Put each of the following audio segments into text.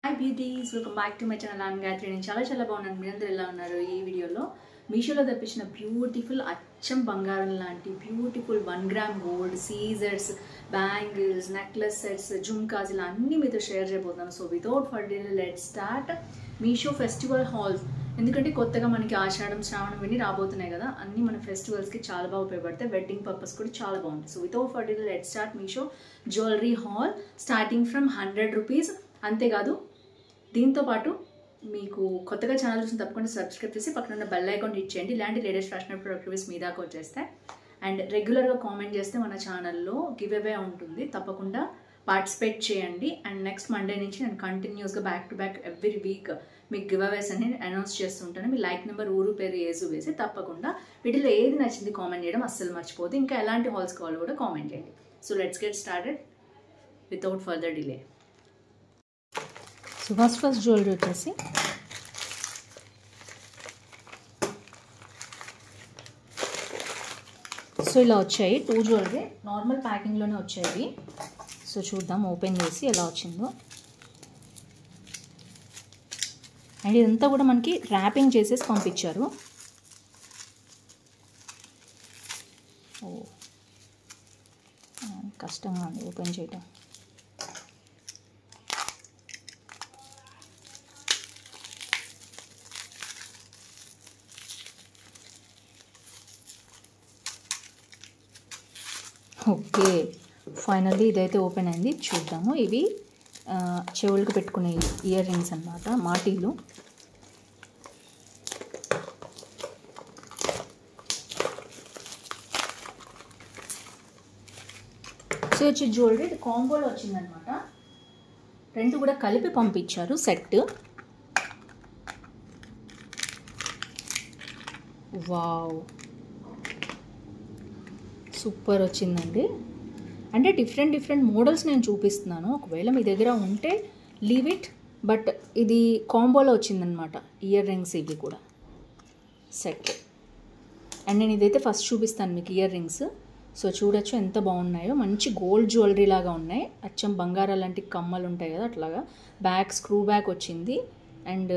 Hi beauties, welcome back to my channel. I'm Gayatri. నేను చాలా బాగున్నాను. మీరందరూ ఎలా ఉన్నారు? ఈ వీడియోలో మీషోలో తెప్పించిన బ్యూటిఫుల్ అచ్చం బంగారం లాంటి బ్యూటిఫుల్ 1 గ్రామ్ గోల్డ్ సీజర్స్, బ్యాంగిల్స్, నెక్లెస్ సెట్స్, జుమ్కాస్ ఇలా అన్నీ మీతో షేర్ చేయబోతున్నాను. So without further let start Meesho festival hauls. ఎందుకంటే కొత్తగా మనకి ఆషాఢం, శ్రావణం ఇవన్నీ రాబోతున్నాయి కదా, అన్నీ మన ఫెస్టివల్స్కి చాలా బాగా ఉపయోగపడతాయి. వెడ్డింగ్ పర్పస్ కూడా చాలా బాగుంటుంది. So without further let start Meesho jewellery hall starting from 100 rupees. అంతేకాదు దీంతో పాటు మీకు కొత్తగా ఛానల్ చూసి తప్పకుండా సబ్స్క్రైబ్ చేసి పక్కన ఉన్న బెల్ ఐకాన్ హిట్ చేయండి. ఇలాంటి లేటెస్ట్ ఫ్యాషన్ ప్రొడక్ట్ రివ్యూస్ మీ దాకా వచ్చేస్తాయి. అండ్ రెగ్యులర్గా కామెంట్ చేస్తే మన ఛానల్లో గివ్ అవే ఉంటుంది, తప్పకుండా పార్టిసిపేట్ చేయండి. అండ్ నెక్స్ట్ మండే నుంచి నేను కంటిన్యూస్గా back to back every week మీకు గివ్ అవేస్ అని అనౌన్స్ చేస్తుంటాను. మీ లైక్ నెంబర్, ఊరు పేరు, ఏజు వేసి తప్పకుండా వీటిలో ఏది నచ్చింది కామెంట్ చేయడం అస్సలు మర్చిపోదు. ఇంకా ఎలాంటి హాల్స్ కావాలో కూడా కామెంట్ చేయండి. So let's get started without further delay. So first jewellery వచ్చేసి సో ఇలా వచ్చాయి 2 జ్యువెలరీ. నార్మల్ ప్యాకింగ్లోనే వచ్చాయి. సో చూద్దాం ఓపెన్ చేసి ఎలా వచ్చిందో. అండ్ ఇదంతా కూడా మనకి ర్యాపింగ్ చేసేసి పంపించారు. కష్టంగా ఉంది ఓపెన్ చేయడం. ఓకే, ఫైనల్లీ ఇదైతే ఓపెన్ అయింది. చూద్దాము. ఇవి చెవులకు పెట్టుకునే ఇయర్ రింగ్స్ అన్నమాట, మాటీలు. సో వచ్చి జ్యువెలరీ కాంబోలో వచ్చిందనమాట. 2 కూడా కలిపి పంపించారు సెట్. వావ్, సూపర్ వచ్చిందండి. అంటే డిఫరెంట్ మోడల్స్ నేను చూపిస్తున్నాను. ఒకవేళ మీ దగ్గర ఉంటే లీవ్ ఇట్, బట్ ఇది కాంబోలో వచ్చిందనమాట. ఇయర్ రింగ్స్ ఇవి కూడా సెట్. అండ్ నేను ఇదైతే ఫస్ట్ చూపిస్తాను మీకు ఇయర్ రింగ్స్. సో చూడొచ్చు ఎంత బాగున్నాయో. మంచి గోల్డ్ జ్యువెలరీ లాగా ఉన్నాయి. అచ్చం బంగారం లాంటి కమ్మలు ఉంటాయి కదా, అట్లాగా. బ్యాక్ స్క్రూ బ్యాక్ వచ్చింది. అండ్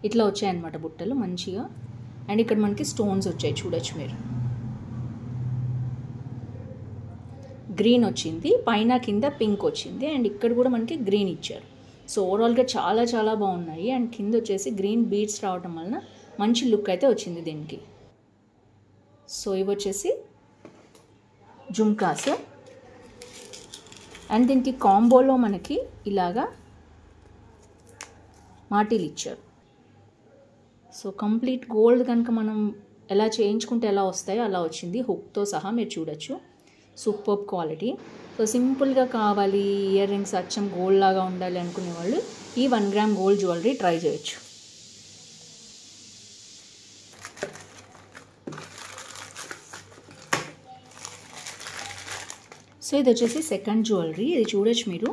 ఇట్లా వచ్చాయన్నమాట బుట్టలు మంచిగా. అండ్ ఇక్కడ మనకి స్టోన్స్ వచ్చాయి, చూడొచ్చు మీరు. గ్రీన్ వచ్చింది, పైన కింద పింక్ వచ్చింది. అండ్ ఇక్కడ కూడా మనకి గ్రీన్ ఇచ్చారు. సో ఓవరాల్గా చాలా బాగున్నాయి. అండ్ కింద వచ్చేసి గ్రీన్ బీడ్స్ రావడం వలన మంచి లుక్ అయితే వచ్చింది దీనికి. సో ఇవి వచ్చేసి జుమ్కాస్. అండ్ దీనికి కాంబోలో మనకి ఇలాగా మాటీలు ఇచ్చారు. సో కంప్లీట్ గోల్డ్ కనుక మనం ఎలా చేయించుకుంటే ఎలా వస్తాయో అలా వచ్చింది, హుక్తో సహా. మీరు చూడొచ్చు, సూపర్ క్వాలిటీ. సో సింపుల్గా కావాలి, ఇయర్ రింగ్స్ అచ్చం గోల్డ్ లాగా ఉండాలి అనుకునే వాళ్ళు ఈ 1 గ్రామ్ గోల్డ్ జ్యువెలరీ ట్రై చేయొచ్చు. సో ఇది వచ్చేసి సెకండ్ జ్యువెలరీ. ఇది చూడొచ్చు మీరు,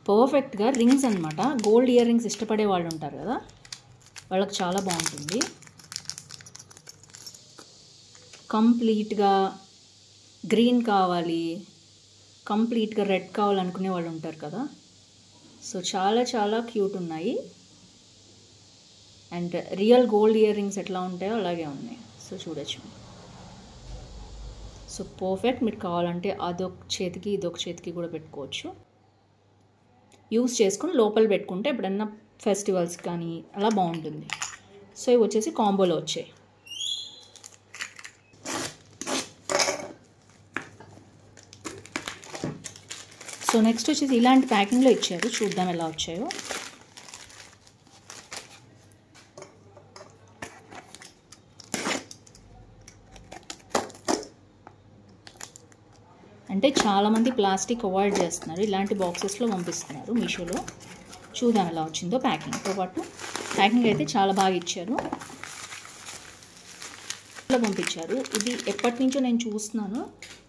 పర్ఫెక్ట్గా రింగ్స్ అనమాట. గోల్డ్ ఇయర్ రింగ్స్ ఇష్టపడే వాళ్ళు ఉంటారు కదా, వాళ్ళకి చాలా బాగుంటుంది. కంప్లీట్గా గ్రీన్ కావాలి, కంప్లీట్గా రెడ్ కావాలనుకునే వాళ్ళు ఉంటారు కదా. సో చాలా క్యూట్ ఉన్నాయి. And real gold ear rings ఎట్లా ఉంటాయో అలాగే ఉన్నాయి. సో చూడొచ్చు. So perfect. మీరు కావాలంటే అదొక చేతికి ఇదొక చేతికి కూడా పెట్టుకోవచ్చు. యూస్ చేసుకుని లోపల పెట్టుకుంటే ఎప్పుడన్నా ఫెస్టివల్స్ కానీ అలా బాగుంటుంది. సో ఇవి వచ్చేసి కాంబోలో వచ్చాయి. సో నెక్స్ట్ వచ్చేసి ఇలాంటి ప్యాకింగ్లో ఇచ్చారు. చూద్దాం ఎలా వచ్చాయో. అంటే చాలామంది ప్లాస్టిక్ అవాయిడ్ చేస్తున్నారు, ఇలాంటి బాక్సెస్లో పంపిస్తున్నారు మీషోలో. చూద్దాం ఎలా వచ్చిందో. ప్యాకింగ్తో పాటు ప్యాకింగ్ అయితే చాలా బాగా ఇచ్చారు, పంపించారు. ఇది ఎప్పటి నుంచో నేను చూస్తున్నాను.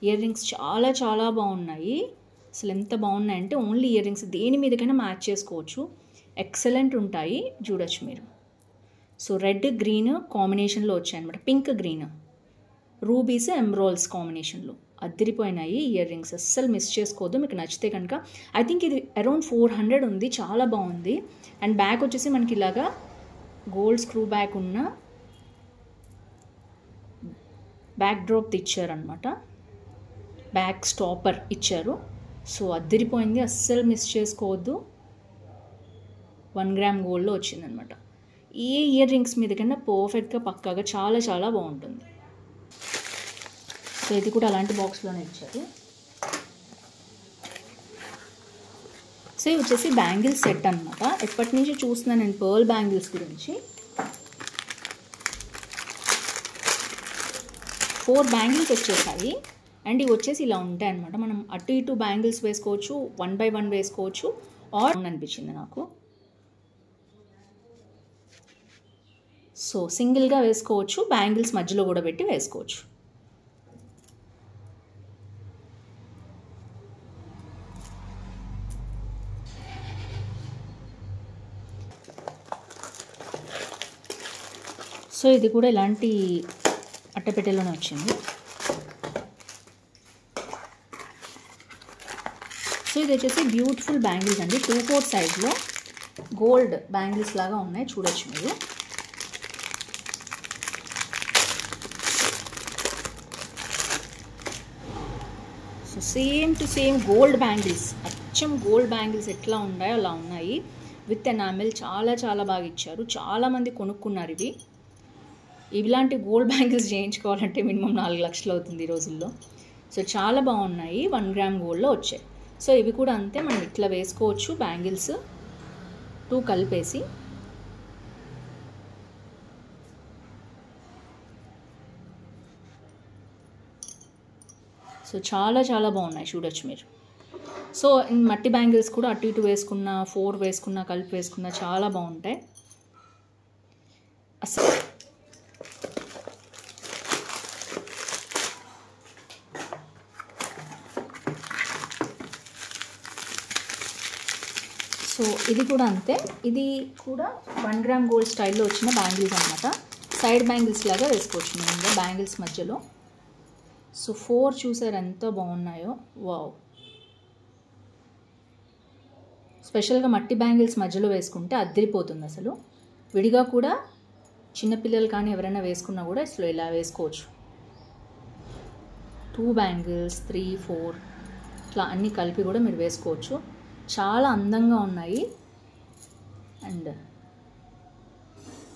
ఇయర్ రింగ్స్ చాలా బాగున్నాయి. అసలు ఎంత బాగున్నాయంటే ఓన్లీ ఇయర్ రింగ్స్ దేని మీదకైనా మ్యాచ్ చేసుకోవచ్చు, ఎక్సలెంట్ ఉంటాయి. చూడొచ్చు మీరు. సో రెడ్ గ్రీన్ కాంబినేషన్లో వచ్చాయన్నమాట, పింక్ గ్రీన్, రూబీస్ ఎమ్రాల్స్ కాంబినేషన్లో. అదిరిపోయినాయి ఇయర్ రింగ్స్, అస్సలు మిస్ చేసుకోవద్దు. మీకు నచ్చితే కనుక ఐ థింక్ ఇది అరౌండ్ 400 ఉంది, చాలా బాగుంది. అండ్ బ్యాక్ వచ్చేసి మనకి ఇలాగా గోల్డ్ స్క్రూ బ్యాక్ ఉన్న బ్యాక్ డ్రాప్ ఇచ్చారనమాట, బ్యాక్ స్టాపర్ ఇచ్చారు. సో అదిరిపోయింది, అస్సలు మిస్ చేసుకోవద్దు. 1 గ్రామ్ గోల్డ్లో వచ్చిందనమాట. ఏ ఇయర్ రింగ్స్ మీద కన్నా పర్ఫెక్ట్గా పక్కాగా చాలా చాలా బాగుంటుంది. సో ఇది కూడా అలాంటి బాక్స్లోనే ఇచ్చారు. సో ఇవి వచ్చేసి బ్యాంగిల్స్ సెట్ అనమాట. ఎప్పటి నుంచి చూస్తున్నాను నేను పర్ల్ బ్యాంగిల్స్ గురించి. 4 బ్యాంగిల్స్ వచ్చేసాయి. అండ్ ఇవి వచ్చేసి ఇలా ఉంటాయి అనమాట. మనం అటు ఇటు బ్యాంగిల్స్ వేసుకోవచ్చు, 1 by 1 వేసుకోవచ్చు, ఆర్ అనిపించింది నాకు. సో సింగిల్గా వేసుకోవచ్చు, బ్యాంగిల్స్ మధ్యలో కూడా పెట్టి వేసుకోవచ్చు. సో ఇది కూడా ఇలాంటి అట్టపెట్టెలోనే వచ్చింది. సో ఇది వచ్చేసి బ్యూటిఫుల్ బ్యాంగిల్స్ అండి. 2/4 సైడ్లో గోల్డ్ బ్యాంగిల్స్ లాగా ఉన్నాయి, చూడొచ్చు మీరు. So same to same gold bangles, అచ్చం గోల్డ్ బ్యాంగిల్స్ ఎట్లా ఉన్నాయో అలా ఉన్నాయి. విత్ ఎనామిల్ చాలా చాలా బాగా ఇచ్చారు. చాలామంది కొనుక్కున్నారు ఇవి. ఇలాంటి గోల్డ్ బ్యాంగిల్స్ చేయించుకోవాలంటే మినిమం 4 లక్షలు అవుతుంది ఈ రోజుల్లో. సో చాలా బాగున్నాయి, 1 గ్రామ్ గోల్డ్లో వచ్చాయి. సో ఇవి కూడా అంతే, మనం ఇట్లా వేసుకోవచ్చు బ్యాంగిల్స్ 2 కలిపేసి. సో చాలా చాలా బాగున్నాయి, చూడొచ్చు మీరు. సో మట్టి బ్యాంగిల్స్ కూడా అటు ఇటు వేసుకున్న, 4 వేసుకున్న, కలిపి వేసుకున్న చాలా బాగుంటాయి అసలు. సో ఇది కూడా అంతే, ఇది కూడా 1 గ్రామ్ గోల్డ్ స్టైల్లో వచ్చిన బ్యాంగిల్స్ అనమాట. సైడ్ బ్యాంగిల్స్ లాగా వేసుకోవచ్చు మేము బ్యాంగిల్స్ మధ్యలో. సో 4 చూసారు ఎంత బాగున్నాయో, వావ్. స్పెషల్గా మట్టి బ్యాంగిల్స్ మధ్యలో వేసుకుంటే అద్దరిపోతుంది అసలు. విడిగా కూడా చిన్నపిల్లలు కానీ ఎవరైనా వేసుకున్నా కూడా అసలు ఇలా వేసుకోవచ్చు. 2 బ్యాంగిల్స్, 3, 4 ఇట్లా అన్నీ కలిపి కూడా మీరు వేసుకోవచ్చు. చాలా అందంగా ఉన్నాయి అండ్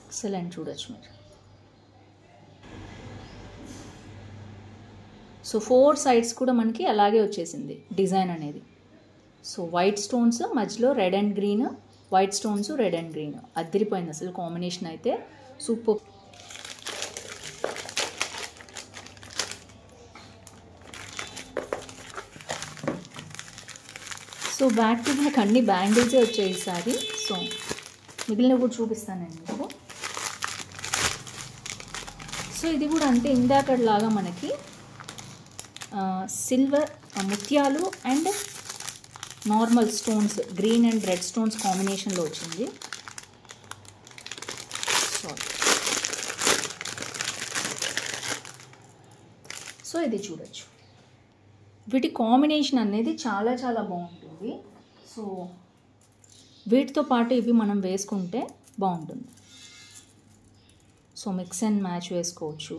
ఎక్సలెంట్, చూడొచ్చు మీరు. సో 4 సైడ్స్ కూడా మనకి అలాగే వచ్చేసింది డిజైన్ అనేది. సో వైట్ స్టోన్స్ మధ్యలో red and green, white stones red and green, అద్దరిపోయింది అసలు కాంబినేషన్ అయితే super. So back to back అన్ని బ్యాంగిల్సే వచ్చాయి ఈసారి. సో మిగిలిన కూడా చూపిస్తాను నేను మీకు. సో ఇది కూడా అంతే, ఇందాకలాగా మనకి సిల్వర్ ముత్యాలు and normal stones, green and red stones కాంబినేషన్లో వచ్చింది. సో ఇది చూడొచ్చు, వీటి కాంబినేషన్ అనేది చాలా చాలా బాగుంటుంది. సో వీటితో పాటు ఇవి మనం వేసుకుంటే బాగుంటుంది. సో మిక్స్ అండ్ మ్యాచ్ వేసుకోవచ్చు.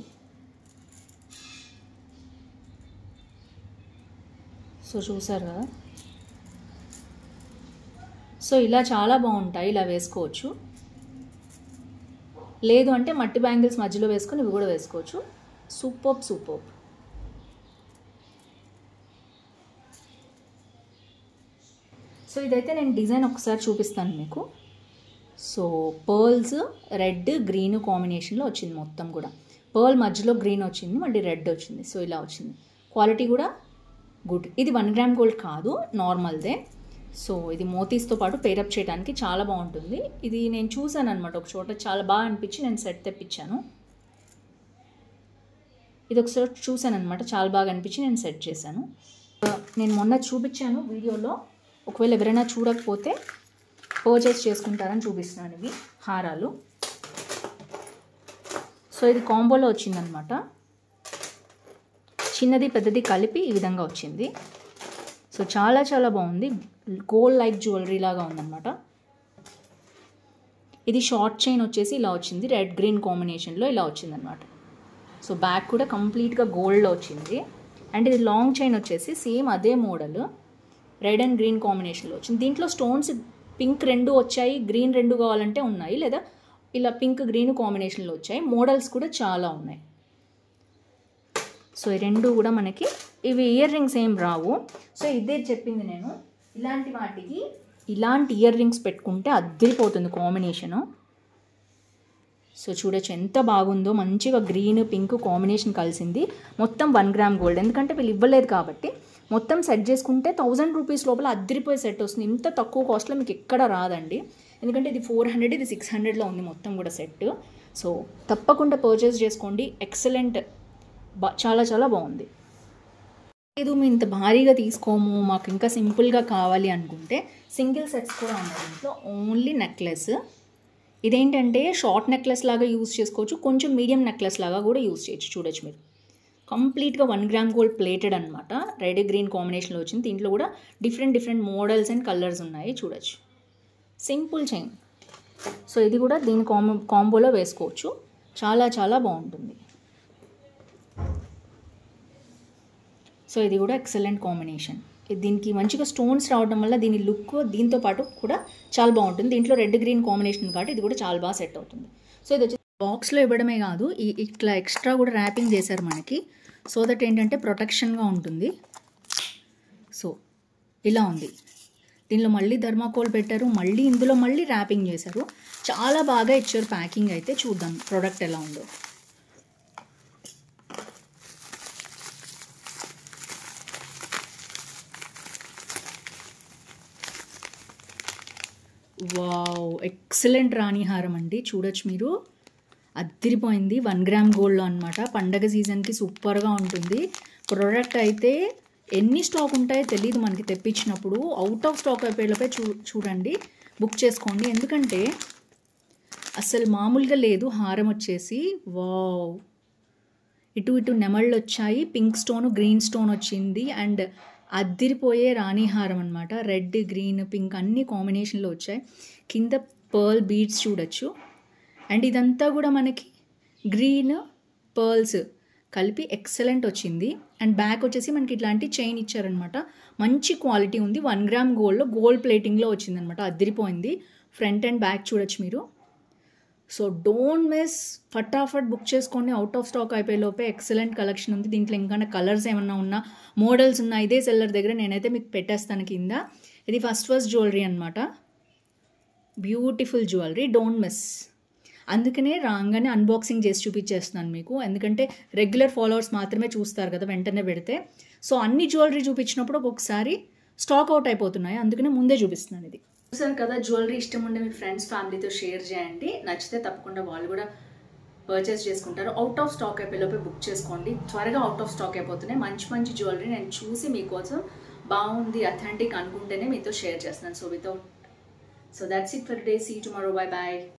సో చూసారు కదా, సో ఇలా చాలా బాగుంటాయి, ఇలా వేసుకోవచ్చు. లేదు అంటే మట్టి బ్యాంగిల్స్ మధ్యలో వేసుకొని ఇవి కూడా వేసుకోవచ్చు. Super super. సో ఇదైతే నేను డిజైన్ ఒకసారి చూపిస్తాను మీకు. సో పర్ల్స్ రెడ్ గ్రీన్ కాంబినేషన్లో వచ్చింది మొత్తం కూడా. పర్ల్ మధ్యలో గ్రీన్ వచ్చింది, మళ్ళీ రెడ్ వచ్చింది. సో ఇలా వచ్చింది. క్వాలిటీ కూడా గుడ్. ఇది 1 గ్రామ్ గోల్డ్ కాదు, నార్మల్దే. సో ఇది మోతీస్తో పాటు పేరప్ చేయడానికి చాలా బాగుంటుంది. ఇది నేను చూసాను అనమాట ఒక చోట, చాలా బాగా అనిపించి నేను సెట్ తెప్పించాను. ఇది ఒకసారి చూసాను అనమాట, చాలా బాగా అనిపించి నేను సెట్ చేశాను. నేను మొన్న చూపించాను వీడియోలో, ఒకవేళ ఎవరైనా చూడకపోతే పర్చేస్ చేసుకుంటారని చూపిస్తున్నాను. ఇవి హారాలు. సో ఇది కాంబోలో వచ్చిందనమాట. చిన్నది పెద్దది కలిపి ఈ విధంగా వచ్చింది. సో చాలా చాలా బాగుంది. గోల్డ్ లైక్ జ్యువెలరీ లాగా ఉందన్నమాట. ఇది షార్ట్ చైన్ వచ్చేసి ఇలా వచ్చింది, రెడ్ గ్రీన్ కాంబినేషన్లో ఇలా వచ్చిందనమాట. సో బ్యాక్ కూడా కంప్లీట్గా గోల్డ్లో వచ్చింది. అండ్ ఇది లాంగ్ చైన్ వచ్చేసి సేమ్ అదే మోడల్, రెడ్ అండ్ గ్రీన్ కాంబినేషన్లో వచ్చింది. దీంట్లో స్టోన్స్ పింక్ 2 వచ్చాయి, గ్రీన్ 2 కావాలంటే ఉన్నాయి, లేదా ఇలా పింక్ గ్రీన్ కాంబినేషన్లో వచ్చాయి. మోడల్స్ కూడా చాలా ఉన్నాయి. సో ఈ 2 కూడా మనకి ఇవి ఇయర్ రింగ్స్ ఏం రావు. సో ఇదే చెప్పింది నేను, ఇలాంటి వాటికి ఇలాంటి ఇయర్ రింగ్స్ పెట్టుకుంటే అద్దరిపోతుంది కాంబినేషను. సో చూడొచ్చు ఎంత బాగుందో, మంచిగా గ్రీన్ పింక్ కాంబినేషన్ కలిసింది. మొత్తం 1 గ్రామ్ గోల్డ్, ఎందుకంటే వీళ్ళు ఇవ్వలేదు కాబట్టి మొత్తం సెట్ చేసుకుంటే 1000 రూపీస్ లోపల అద్దరిపోయే సెట్ వస్తుంది. ఇంత తక్కువ కాస్ట్లో మీకు ఎక్కడ రాదండి, ఎందుకంటే ఇది 400, ఇది 600లో ఉంది మొత్తం కూడా సెట్. సో తప్పకుండా పర్చేస్ చేసుకోండి, ఎక్సలెంట్, చాలా చాలా బాగుంది. లేదు మేము ఇంత భారీగా తీసుకోము, మాకు ఇంకా సింపుల్గా కావాలి అనుకుంటే సింగిల్ సెట్స్ కూడా ఉన్నాయి దీంట్లో. ఓన్లీ నెక్లెస్, ఇదేంటంటే షార్ట్ నెక్లెస్ లాగా యూజ్ చేసుకోవచ్చు, కొంచెం మీడియం నెక్లెస్ లాగా కూడా యూజ్ చేయొచ్చు. చూడొచ్చు మీరు, కంప్లీట్గా 1 గ్రామ్ గోల్డ్ ప్లేటెడ్ అనమాట, రెడ్ గ్రీన్ కాంబినేషన్లో వచ్చింది. దీంట్లో కూడా డిఫరెంట్ మోడల్స్ అండ్ కలర్స్ ఉన్నాయి. చూడొచ్చు, సింపుల్ చైన్. సో ఇది కూడా దీని కాంబోలో వేసుకోవచ్చు, చాలా చాలా బాగుంటుంది. సో ఇది కూడా ఎక్సలెంట్ కాంబినేషన్. దీనికి మంచిగా స్టోన్స్ రావడం వల్ల దీని లుక్ దీంతో పాటు కూడా చాలా బాగుంటుంది. దీంట్లో రెడ్ గ్రీన్ కాంబినేషన్ కాబట్టి ఇది కూడా చాలా బాగా సెట్ అవుతుంది. సో ఇది వచ్చి బాక్స్లో ఇవ్వడమే కాదు, ఇట్లా ఎక్స్ట్రా కూడా ర్యాపింగ్ చేశారు మనకి, సో దట్ ఏంటంటే ప్రొటెక్షన్గా ఉంటుంది. సో ఇలా ఉంది. దీనిలో మళ్ళీ థర్మాకోల్ పెట్టారు, మళ్ళీ ఇందులో మళ్ళీ ర్యాపింగ్ చేశారు, చాలా బాగా ఇచ్చారు ప్యాకింగ్. అయితే చూద్దాం ప్రోడక్ట్ ఎలా ఉందో. వావ్, ఎక్సలెంట్ రాణిహారం అండి. చూడొచ్చు మీరు, అద్దరిపోయింది. 1 గ్రామ్ గోల్డ్లో అనమాట. పండగ సీజన్కి సూపర్గా ఉంటుంది. ప్రోడక్ట్ అయితే ఎన్ని స్టాక్ ఉంటాయో తెలియదు మనకి, తెప్పించినప్పుడు అవుట్ ఆఫ్ స్టాక్ అయిపోయేలోపే చూడండి, బుక్ చేసుకోండి, ఎందుకంటే అసలు మామూలుగా లేదు. హారం వచ్చేసి వావ్, ఇటు నెమళ్ళు వచ్చాయి, పింక్ స్టోన్ గ్రీన్ స్టోన్ వచ్చింది, అండ్ అద్దిరిపోయే రాణిహారం అనమాట. రెడ్ గ్రీన్ పింక్ అన్ని కాంబినేషన్లో వచ్చాయి. కింద పర్ల్ బీడ్స్ చూడొచ్చు, అండ్ ఇదంతా కూడా మనకి గ్రీన్ పర్ల్స్ కలిపి ఎక్సలెంట్ వచ్చింది. అండ్ బ్యాక్ వచ్చేసి మనకి ఇట్లాంటి చైన్ ఇచ్చారనమాట, మంచి క్వాలిటీ ఉంది. 1 గ్రామ్ గోల్డ్లో గోల్డ్ ప్లేటింగ్లో వచ్చిందనమాట, అద్దిరిపోయింది. ఫ్రంట్ అండ్ బ్యాక్ చూడొచ్చు మీరు. సో డోంట్ మిస్, ఫటాఫట్ బుక్ చేసుకోండి, అవుట్ ఆఫ్ స్టాక్ అయిపోయేలోపే. ఎక్సలెంట్ కలెక్షన్ ఉంది. దీంట్లో ఇంకా కలర్స్ ఏమన్నా ఉన్నా, మోడల్స్ ఉన్నా, ఇదే సెల్లర్ దగ్గర నేనైతే మీకు పెట్టేస్తాను కింద. ఇది ఫస్ట్ జ్యువెలరీ అనమాట, బ్యూటిఫుల్ జ్యువెలరీ, డోంట్ మిస్. అందుకనే రాగానే అన్బాక్సింగ్ చేసి చూపించేస్తున్నాను మీకు, ఎందుకంటే రెగ్యులర్ ఫాలోవర్స్ మాత్రమే చూస్తారు కదా వెంటనే పెడితే. సో అన్ని జ్యువెలరీ చూపించినప్పుడు ఒక్కొక్కసారి స్టాక్ అవుట్ అయిపోతున్నాయి, అందుకనే ముందే చూపిస్తున్నాను. ఇది చూసారు కదా, జ్యువెలరీ ఇష్టం ఉండే మీ ఫ్రెండ్స్ ఫ్యామిలీతో షేర్ చేయండి, నచ్చితే తప్పకుండా వాళ్ళు కూడా పర్చేస్ చేసుకుంటారు. అవుట్ ఆఫ్ స్టాక్ అయిపోయేలోపే బుక్ చేసుకోండి, త్వరగా అవుట్ ఆఫ్ స్టాక్ అయిపోతున్నాయి. మంచి జ్యువెలరీ నేను చూసి మీకోసం బాగుంది, అథెంటిక్ అనుకుంటేనే మీతో షేర్ చేస్తున్నాను. So that's it for today. See you tomorrow, bye bye.